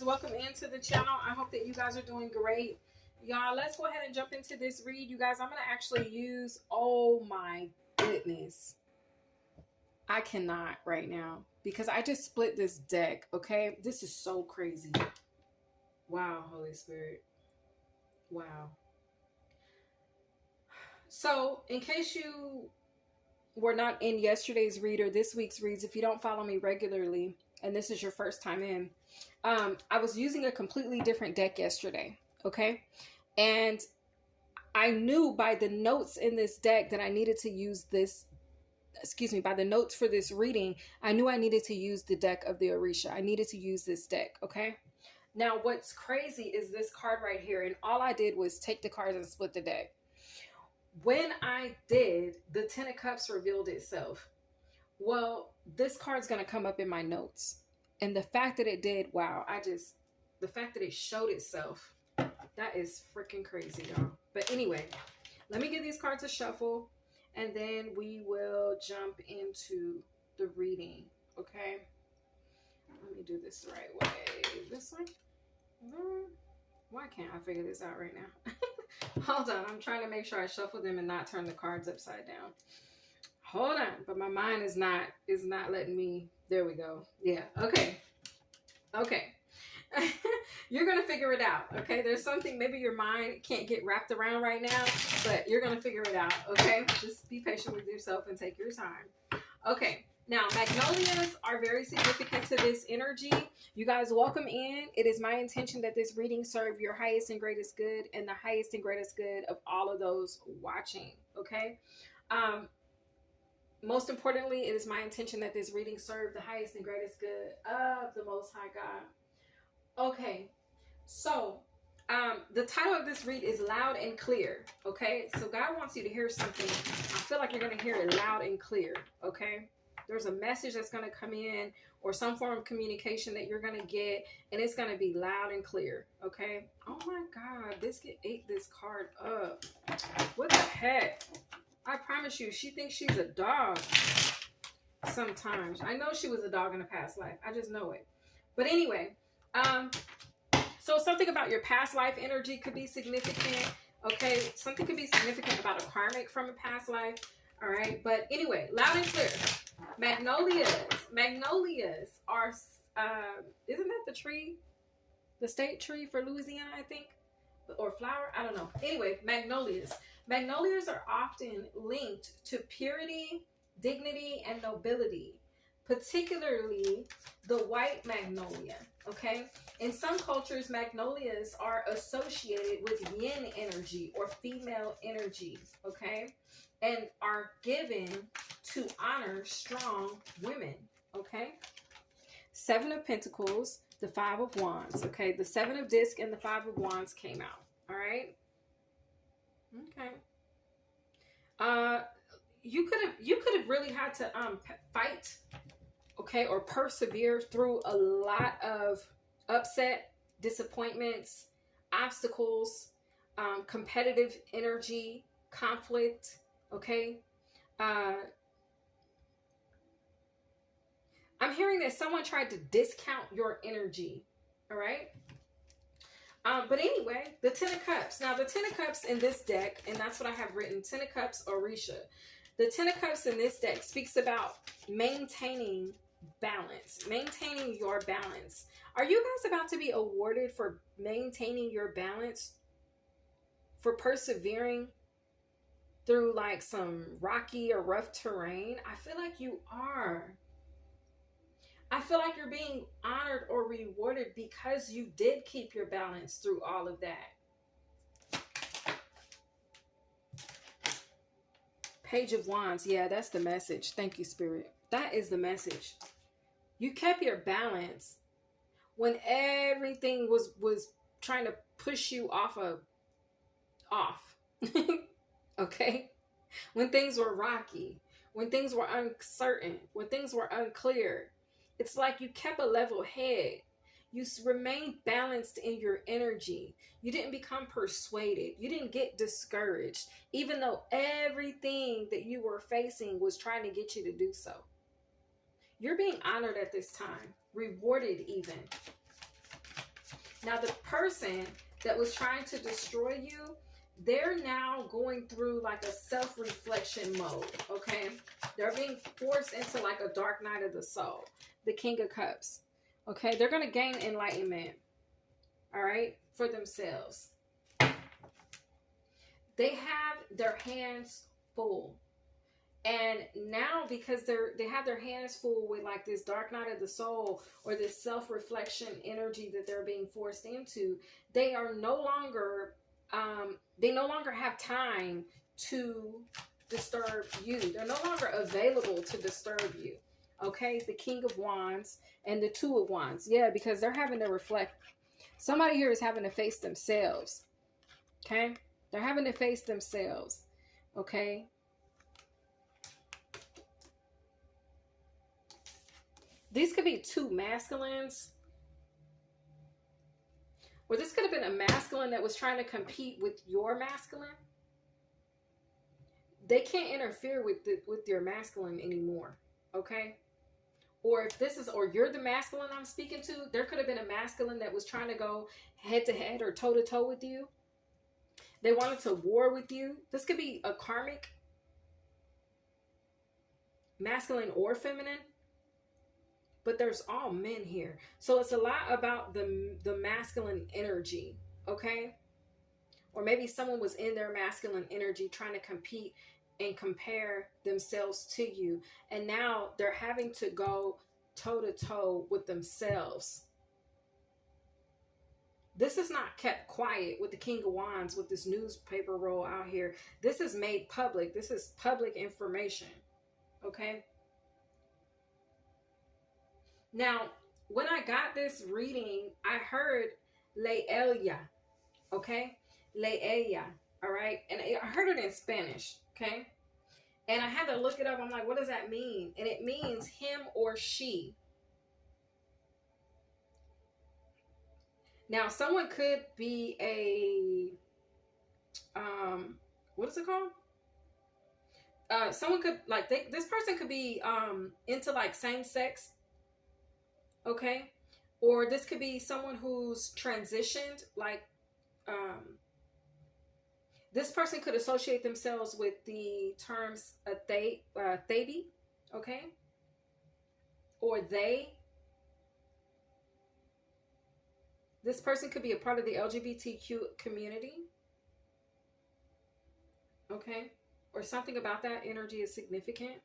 friends, welcome into the channel. I hope that you guys are doing great. Y'all, let's go ahead and jump into this read. You guys, I'm going to actually use, oh my goodness, I cannot right now because I just split this deck, okay? This is so crazy. Wow, Holy Spirit. Wow. So, in case you were not in yesterday's read or this week's reads, if you don't follow me regularly, and this is your first time in, I was using a completely different deck yesterday, okay? And I knew by the notes in this deck that I needed to use this, by the notes for this reading, I knew I needed to use the deck of the Orisha. I needed to use this deck, okay? Now, what's crazy is this card right here, and all I did was take the cards and split the deck. When I did, the Ten of Cups revealed itself. Well, this card's going to come up in my notes. And the fact that it did, wow, the fact that it showed itself, that is freaking crazy, y'all. But anyway, let me give these cards a shuffle, and then we will jump into the reading, okay? Let me do this the right way. This one? Why can't I figure this out right now? Hold on, I'm trying to make sure I shuffle them and not turn the cards upside down. Hold on, but my mind is not letting me. There we go. Yeah, okay. You're gonna figure it out, okay? There's something maybe your mind can't get wrapped around right now, but you're gonna figure it out, okay? Just be patient with yourself and take your time. Okay, now magnolias are very significant to this energy. You guys, welcome in. It is my intention that this reading serve your highest and greatest good and the highest and greatest good of all of those watching, okay? Most importantly, it is my intention that this reading serve the highest and greatest good of the Most High God. Okay, so the title of this read is Loud and Clear, okay? So God wants you to hear something. I feel like you're going to hear it loud and clear, okay? There's a message that's going to come in or some form of communication that you're going to get, and it's going to be loud and clear, okay? Oh my God, Biscuit ate this card up. What the heck? I promise you, she thinks she's a dog sometimes. I know she was a dog in a past life. I just know it. But anyway, so something about your past life energy could be significant, okay? Something could be significant about a karmic from a past life, all right? But anyway, loud and clear. Magnolias. Magnolias are, isn't that the tree? The state tree for Louisiana, I think? Or flower? I don't know. Anyway, magnolias. Magnolias are often linked to purity, dignity, and nobility, particularly the white magnolia, okay? In some cultures, magnolias are associated with yin energy or female energy, okay? And are given to honor strong women, okay? Seven of Pentacles, the Five of Wands, okay? The Seven of Discs and the Five of Wands came out, all right? Okay. You could have really had to fight, okay, or persevere through a lot of upset, disappointments, obstacles, competitive energy, conflict, okay? I'm hearing that someone tried to discount your energy, all right? But anyway, the Ten of Cups. Now, the Ten of Cups in this deck, and that's what I have written, Ten of Cups, Orisha. The Ten of Cups in this deck speaks about maintaining balance, maintaining your balance. Are you guys about to be awarded for maintaining your balance, for persevering through like some rocky or rough terrain? I feel like you are. I feel like you're being honored or rewarded because you did keep your balance through all of that. Page of Wands. Yeah, that's the message. Thank you, Spirit. That is the message. You kept your balance when everything was trying to push you off. Okay? When things were rocky, when things were uncertain, when things were unclear. It's like you kept a level head. You remained balanced in your energy. You didn't become persuaded. You didn't get discouraged, even though everything that you were facing was trying to get you to do so. You're being honored at this time, rewarded even. Now, the person that was trying to destroy you, they're now going through like a self-reflection mode, okay? They're being forced into like a dark night of the soul. The King of Cups, okay? They're going to gain enlightenment, all right, for themselves. They have their hands full. And now, because they have their hands full with like this dark night of the soul or this self-reflection energy that they're being forced into, they are no longer have time to disturb you. They're no longer available to disturb you. Okay, the King of Wands and the Two of Wands. Yeah, because they're having to reflect. Somebody here is having to face themselves. Okay, they're having to face themselves. Okay. These could be two masculines. Or this could have been a masculine that was trying to compete with your masculine. They can't interfere with your masculine anymore. Okay? Or if this is, or you're the masculine I'm speaking to, there could have been a masculine that was trying to go head to head or toe to toe with you. They wanted to war with you. This could be a karmic, masculine or feminine. But there's all men here. So it's a lot about the masculine energy, okay? Or maybe someone was in their masculine energy trying to compete and compare themselves to you. And now they're having to go toe-to-toe with themselves. This is not kept quiet with the King of Wands, with this newspaper roll out here. This is made public. This is public information, okay? Now, when I got this reading, I heard Leelia, okay? Leelia, all right? And I heard it in Spanish, okay? And I had to look it up. I'm like, what does that mean? And it means him or she. Now, someone could be a, what is it called? Someone could, like, this person could be into, like, same-sex. Okay, or this could be someone who's transitioned, like this person could associate themselves with the terms Thaby, okay, or they. This person could be a part of the LGBTQ community, okay, or something about that energy is significant.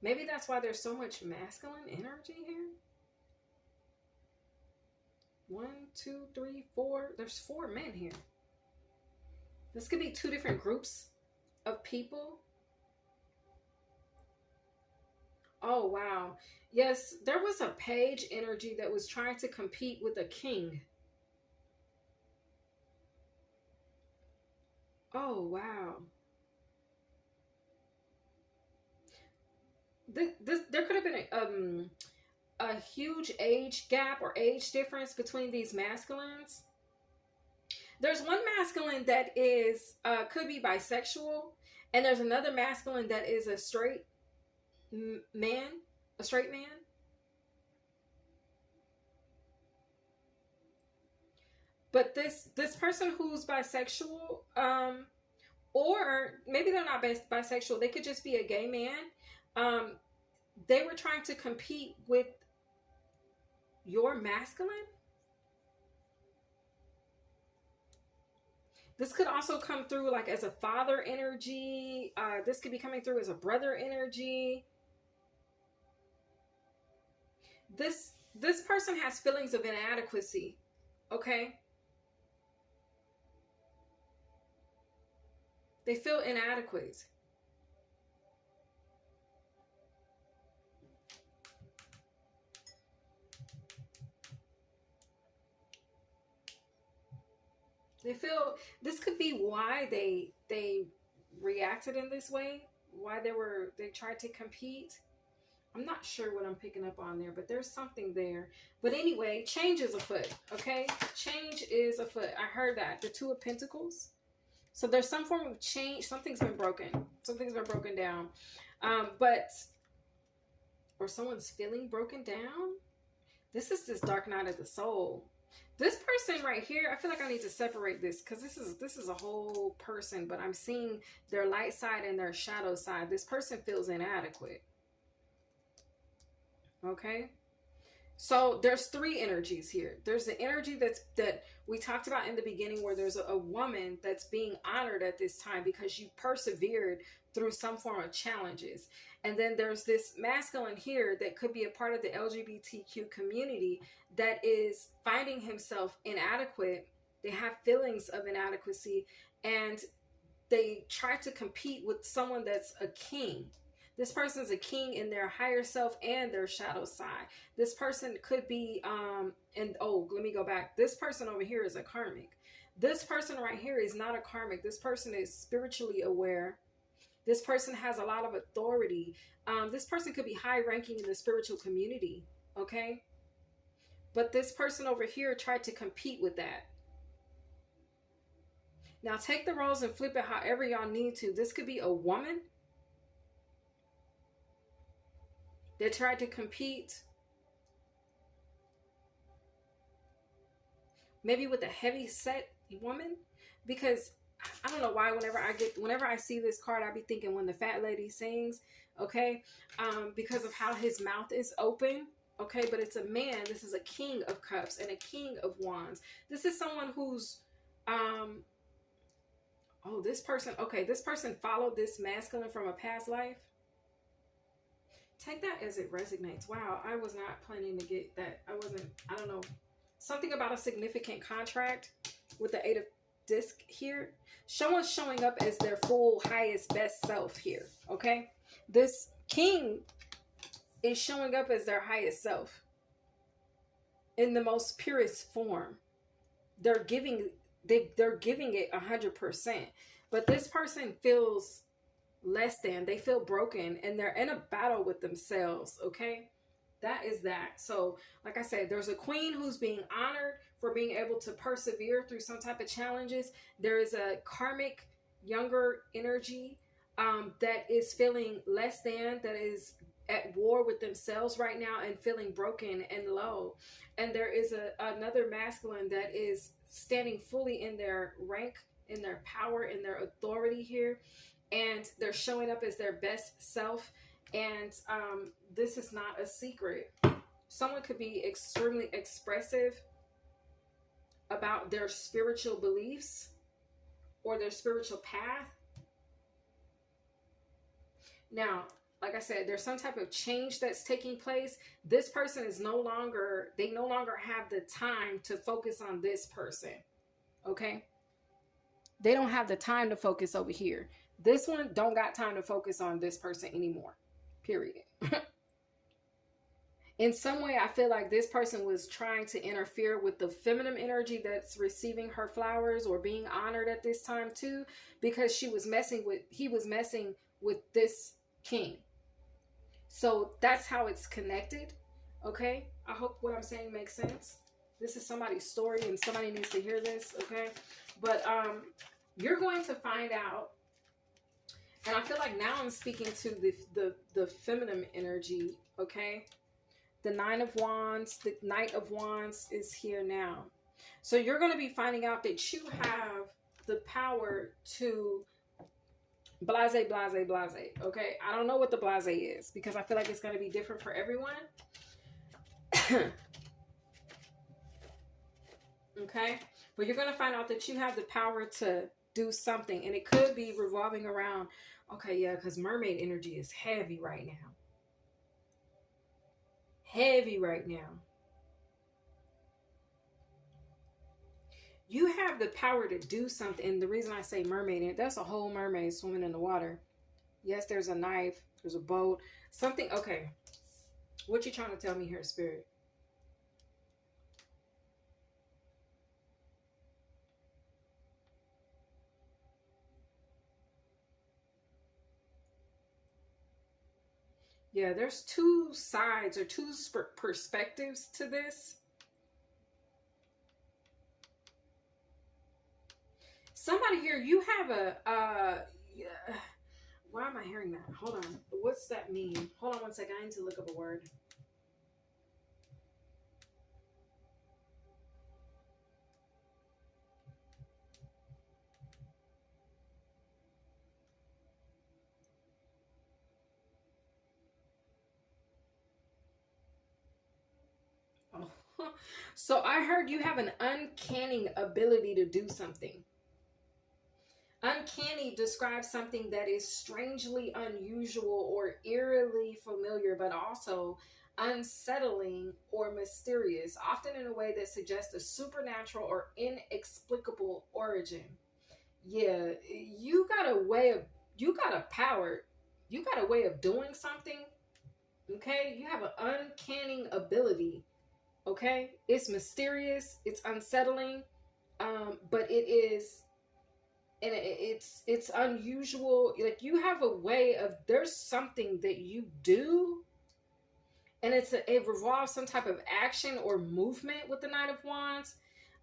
Maybe that's why there's so much masculine energy here. 1, 2, 3, 4. There's 4 men here. This could be 2 different groups of people. Oh, wow. Yes, there was a page energy that was trying to compete with a king. Oh, wow. There could have been a huge age gap or age difference between these masculines. There's one masculine that is could be bisexual, and there's another masculine that is a straight man, a straight man. But this person who's bisexual, or maybe they're not bisexual, they could just be a gay man. They were trying to compete with your masculine. This could also come through like as a father energy. This could be coming through as a brother energy. This person has feelings of inadequacy, okay? They feel inadequate. They feel this could be why they reacted in this way, why they tried to compete. I'm not sure what I'm picking up on there, but there's something there. But anyway, change is afoot, okay? Change is afoot. I heard that. The 2 of Pentacles. So there's some form of change. Something's been broken. Something's been broken down. Or someone's feeling broken down. This is this dark night of the soul. This person right here, I feel like I need to separate this because this is a whole person, but I'm seeing their light side and their shadow side. This person feels inadequate. Okay? So there's three energies here. There's the energy that we talked about in the beginning, where there's a woman that's being honored at this time because you persevered through some form of challenges. And then there's this masculine here that could be a part of the LGBTQ community that is finding himself inadequate. They have feelings of inadequacy, and they try to compete with someone that's a king. This person's a king in their higher self and their shadow side. This person could be, let me go back. This person over here is a karmic. This person right here is not a karmic. This person is spiritually aware. This person has a lot of authority. This person could be high ranking in the spiritual community, okay? But this person over here tried to compete with that. Now take the roles and flip it however y'all need to. This could be a woman that tried to compete maybe with a heavy set woman, because I don't know why whenever I see this card, I be thinking when the fat lady sings, okay? Because of how his mouth is open, okay? But it's a man. This is a king of cups and a king of wands. This is someone who's, this person followed this masculine from a past life. Take that as it resonates. Wow, I was not planning to get that. I don't know. Something about a significant contract with the 8 of disc here. Someone's showing up as their full, highest, best self here, okay? This king is showing up as their highest self in the most purest form. They're giving it 100%. But this person feels less than, they feel broken, and they're in a battle with themselves, okay? That is that. So like I said, there's a queen who's being honored for being able to persevere through some type of challenges. There is a karmic younger energy that is feeling less than, that is at war with themselves right now and feeling broken and low. And there is another masculine that is standing fully in their rank, in their power, in their authority here. And they're showing up as their best self. And this is not a secret. Someone could be extremely expressive about their spiritual beliefs or their spiritual path. Now, like I said, there's some type of change that's taking place. This person is no longer have the time to focus on this person. Okay? They don't have the time to focus over here. This one don't got time to focus on this person anymore. Period. In some way, I feel like this person was trying to interfere with the feminine energy that's receiving her flowers or being honored at this time too, because he was messing with this king. So that's how it's connected. Okay? I hope what I'm saying makes sense. This is somebody's story and somebody needs to hear this, okay? But you're going to find out. And I feel like now I'm speaking to the feminine energy, okay? The 9 of Wands, the Knight of Wands is here now. So you're going to be finding out that you have the power to blase, okay? I don't know what the blase is because I feel like it's going to be different for everyone. Okay? But you're going to find out that you have the power to do something. And it could be revolving around, okay, yeah, because mermaid energy is heavy right now. Heavy right now. You have the power to do something. And the reason I say mermaid, that's a whole mermaid swimming in the water. Yes, there's a knife. There's a boat. Something. Okay. What you trying to tell me here, Spirit? Yeah, there's two sides or two perspectives to this. Somebody here, you have why am I hearing that? Hold on. What's that mean? Hold on one second. I need to look up a word. So I heard you have an uncanny ability to do something. Uncanny describes something that is strangely unusual or eerily familiar, but also unsettling or mysterious, often in a way that suggests a supernatural or inexplicable origin. Yeah, you got a power, you got a way of doing something. Okay, you have an uncanny ability. Okay, it's mysterious, it's unsettling, but it is, and it's unusual. Like, you have a way of, there's something that you do, and it revolves some type of action or movement with the Knight of Wands.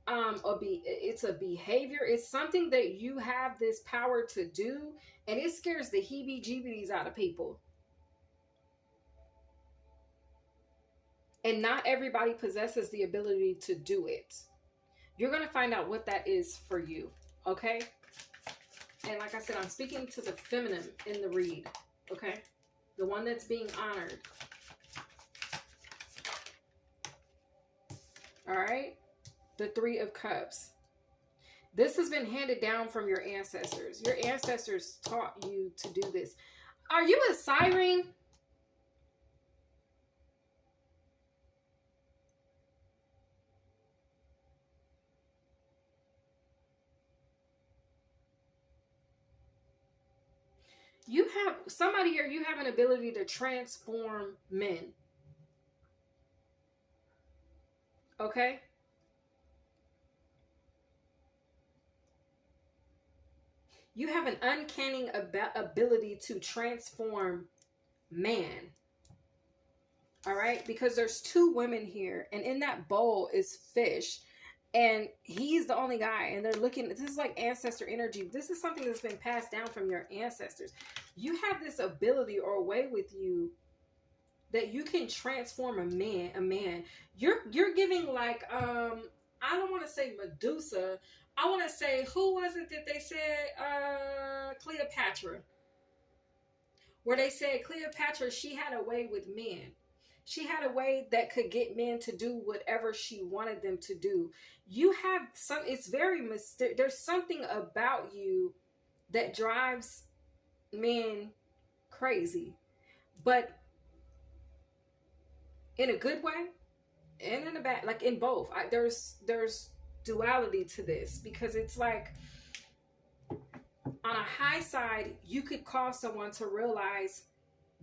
It's a behavior. It's something that you have this power to do, and it scares the heebie-jeebies out of people. And not everybody possesses the ability to do it. You're going to find out what that is for you, okay? And like I said, I'm speaking to the feminine in the read, okay? The one that's being honored. All right? The Three of Cups. This has been handed down from your ancestors. Your ancestors taught you to do this. Are you a siren? You have somebody here, you have an ability to transform men. Okay? You have an uncanny ability to transform man. All right? Because there's two women here, and in that bowl is fish. And he's the only guy, and they're looking, this is like ancestor energy. This is something that's been passed down from your ancestors. You have this ability or a way with you that you can transform a man. You're giving, like, I don't want to say Medusa. I want to say, who was it that they said, Cleopatra. Where they said Cleopatra, she had a way with men. She had a way that could get men to do whatever she wanted them to do. You have it's very mysterious. There's something about you that drives men crazy, but in a good way and in a bad, like in both. There's duality to this, because it's like, on a high side, you could cause someone to realize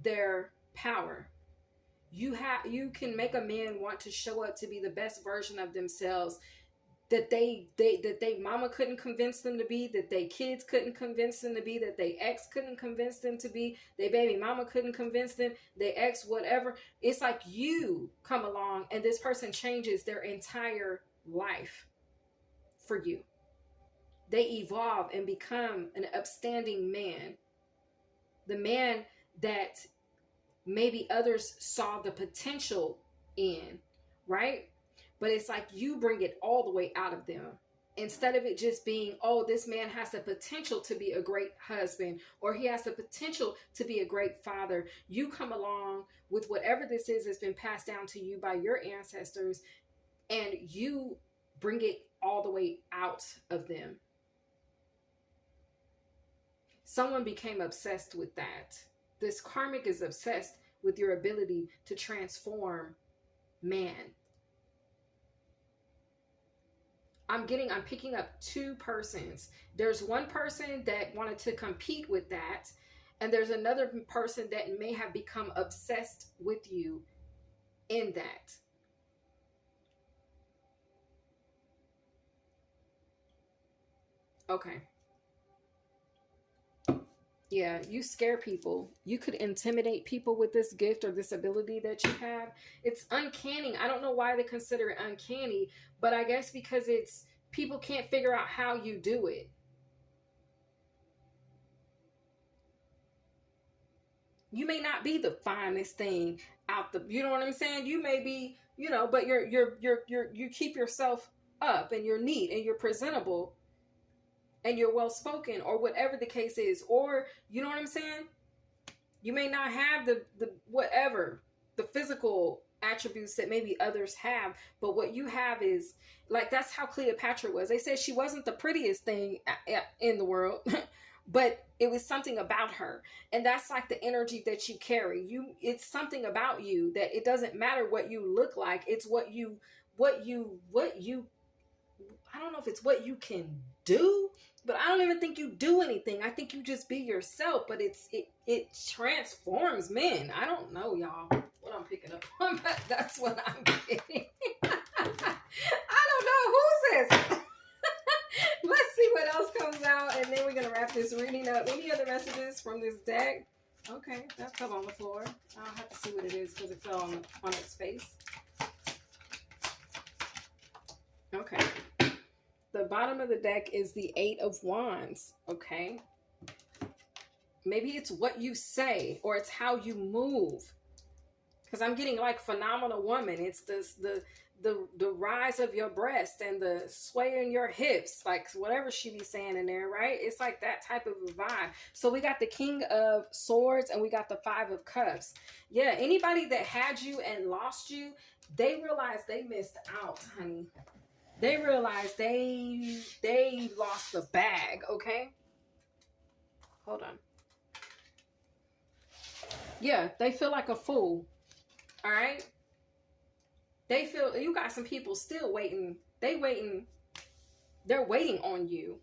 their power. You can make a man want to show up to be the best version of themselves that they mama couldn't convince them to be, that they kids couldn't convince them to be, that they ex couldn't convince them to be, they baby mama couldn't convince them, they ex whatever. It's like you come along and this person changes their entire life for you. They evolve and become an upstanding man. The man that maybe others saw the potential in, right? But it's like you bring it all the way out of them. Instead of it just being, oh, this man has the potential to be a great husband, or he has the potential to be a great father. You come along with whatever this is that's been passed down to you by your ancestors, and you bring it all the way out of them. Someone became obsessed with that. This karmic is obsessed with your ability to transform man. I'm picking up two persons. There's one person that wanted to compete with that, and there's another person that may have become obsessed with you in that. Okay. Yeah, you scare people. You could intimidate people with this gift or this ability that you have. It's uncanny. I don't know why they consider it uncanny, but I guess because it's, people can't figure out how you do it. You may not be the finest thing out the, you know what I'm saying? You may be, but you keep yourself up, and you're neat and you're presentable, and you're well spoken, or whatever the case is, or you know what I'm saying? You may not have the whatever, the physical attributes that maybe others have, but what you have is like, that's how Cleopatra was. They said she wasn't the prettiest thing in the world, but it was something about her. And that's like the energy that you carry. It's something about you that it doesn't matter what you look like. It's what you I don't know if it's what you can do, but I don't even think you do anything. I think you just be yourself, but it transforms men. I don't know, y'all, what I'm picking up on, but that's what I'm getting. I don't know. Who's this? Let's see what else comes out, and then we're going to wrap this reading up. Any other messages from this deck? Okay, that fell on the floor. I'll have to see what it is because it fell on its face. Okay. The bottom of the deck is the 8 of Wands, okay? Maybe it's what you say or it's how you move. Because I'm getting like phenomenal woman. It's this the rise of your breast and the sway in your hips, like whatever she be saying in there, right? It's like that type of a vibe. So we got the King of Swords and we got the 5 of Cups. Yeah, anybody that had you and lost you, they realized they missed out, honey. They realized they lost the bag, okay? Hold on. Yeah, they feel like a fool. All right? They feel you got some people still waiting. They're waiting on you.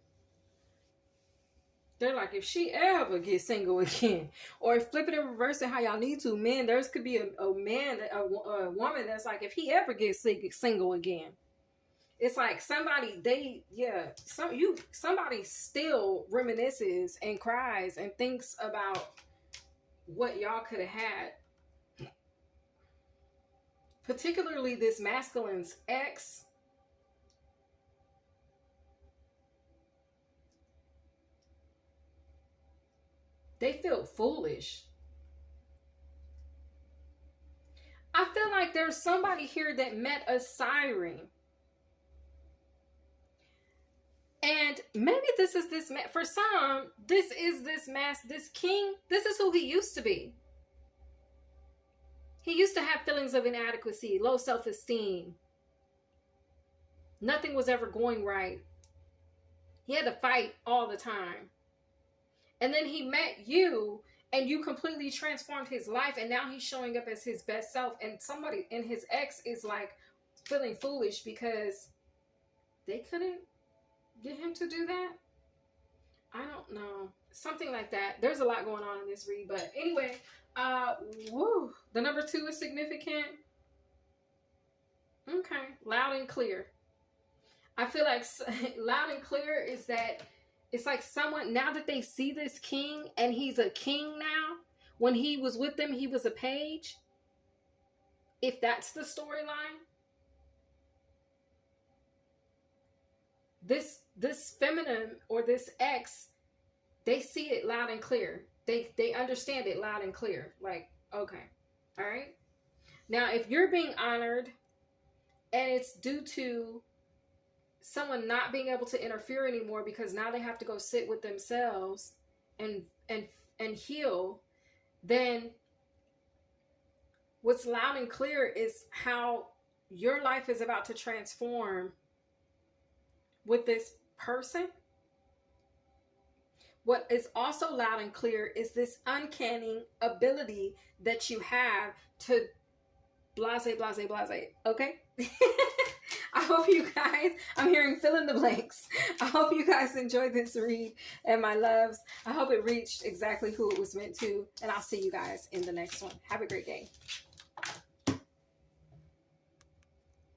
They're like, if she ever gets single again, or flip it and reverse it how y'all need to, men, there could be a man, a woman that's like, if he ever gets single again. It's like somebody still reminisces and cries and thinks about what y'all could have had. Particularly this masculine's ex. They feel foolish. I feel like there's somebody here that met a siren. And maybe this is this man. For some, this is this king. This is who he used to be. He used to have feelings of inadequacy, low self-esteem. Nothing was ever going right. He had to fight all the time. And then he met you and you completely transformed his life. And now he's showing up as his best self. And somebody in his ex is like feeling foolish because they couldn't get him to do that. I don't know. Something like that. There's a lot going on in this read. But anyway, the number 2 is significant. Okay. Loud and clear. I feel like loud and clear is that it's like someone, now that they see this king and he's a king now, when he was with them, he was a page. If that's the storyline, this feminine or this ex, they see it loud and clear. They understand it loud and clear. Like, okay. All right. Now, if you're being honored and it's due to someone not being able to interfere anymore because now they have to go sit with themselves and heal, then what's loud and clear is how your life is about to transform with this person. What is also loud and clear is this uncanny ability that you have to blase. Okay? I hope you guys, I'm hearing fill in the blanks. I hope you guys enjoyed this read, and my loves, I hope it reached exactly who it was meant to, and I'll see you guys in the next one. Have a great day.